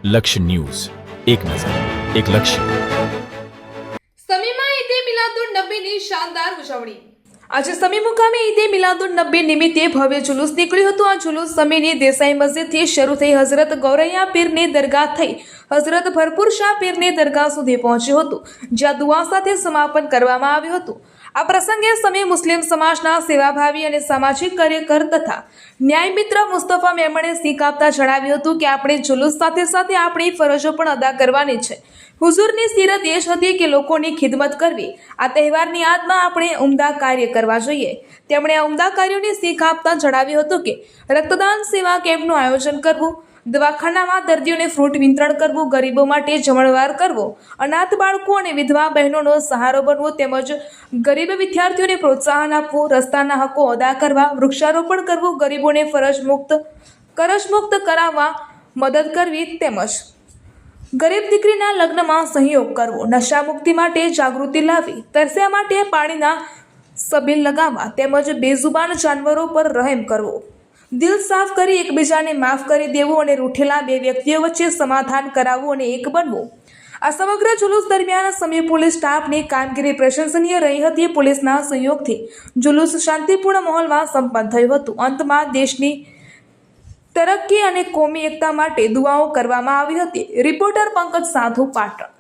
લક્ષ્ય ન્યૂઝ, એક નજર, એક લક્ષ્ય. સમીમાં ઈદે મિલાદુન નબીની શાનદાર ઉજવણી. આજે સમી મુકામે ઈદે મિલાદુન નબી નિમિત્તે ભવ્ય જુલુસ નીકળ્યું હતું. આ જુલુસ સમીની દેસાઈ મસ્જિદથી શરૂ થઈ હઝરત ગૌરૈયા પીરની દરગાહ થઈ હઝરત ભરપૂર શાહ પીરની દરગાહ સુધી પહોંચ્યું હતું, જ્યાં દુઆ સાથે સમાપન કરવામાં આવ્યું હતું. આ પ્રસંગે સમી મુસ્લિમ સમાજના સેવાભાવી અને સામાજિક કાર્યકર તથા ન્યાય મિત્ર મુસ્તફા મેમણે શીખ આપતા જણાવ્યું હતું કે આપણે જુલુસ સાથે સાથે આપણી ફરજો પણ અદા કરવાની છે. હુઝુરની સીરત એ જ હતી કે લોકોની ખિદમત કરવી. આ તહેવારની યાદમાં આપણે ઉમદા કાર્ય કરવા જોઈએ. તેમણે આ ઉમદા કાર્યોની શીખ આપતા જણાવ્યું હતું કે રક્તદાન સેવા કેમ્પનું આયોજન કરવું, દવાખાનામાં દર્દીઓને ફ્રૂટ વિતરણ કરવું, ગરીબો માટે જમણવાર કરવો, અનાથ બાળકો અને વિધવા બહેનોનો સહારો બનવો, તેમજ ગરીબ વિદ્યાર્થીઓને પ્રોત્સાહન આપવું, રસ્તાના હકો અદા કરવા, વૃક્ષારોપણ કરવું, ગરીબોને કરજમુક્ત કરાવવા મદદ કરવી, તેમજ ગરીબ દીકરીના લગ્નમાં સહયોગ કરવો, નશા મુક્તિ માટે જાગૃતિ લાવવી, તરસ્યા માટે પાણીના સબીલ લગાવવા, તેમજ બેઝુબાન જાનવરો પર રહેમ કરવો, દિલ સાફ કરી એકબીજાને માફ કરી દેવું અને રૂઠેલા બે વ્યક્તિઓ વચ્ચે સમાધાન કરાવવું અને એક બનવું. આ સમગ્ર જુલુસ દરમિયાન સમી પોલીસ સ્ટાફની કામગીરી પ્રશંસનીય રહી હતી. પોલીસના સહયોગથી જુલુસ શાંતિપૂર્ણ માહોલમાં સંપન્ન થયું હતું. અંતમાં દેશની તરક્કી અને કોમી એકતા માટે દુઆઓ કરવામાં આવી હતી. રિપોર્ટર પંકજ સાધુ, પાટણ.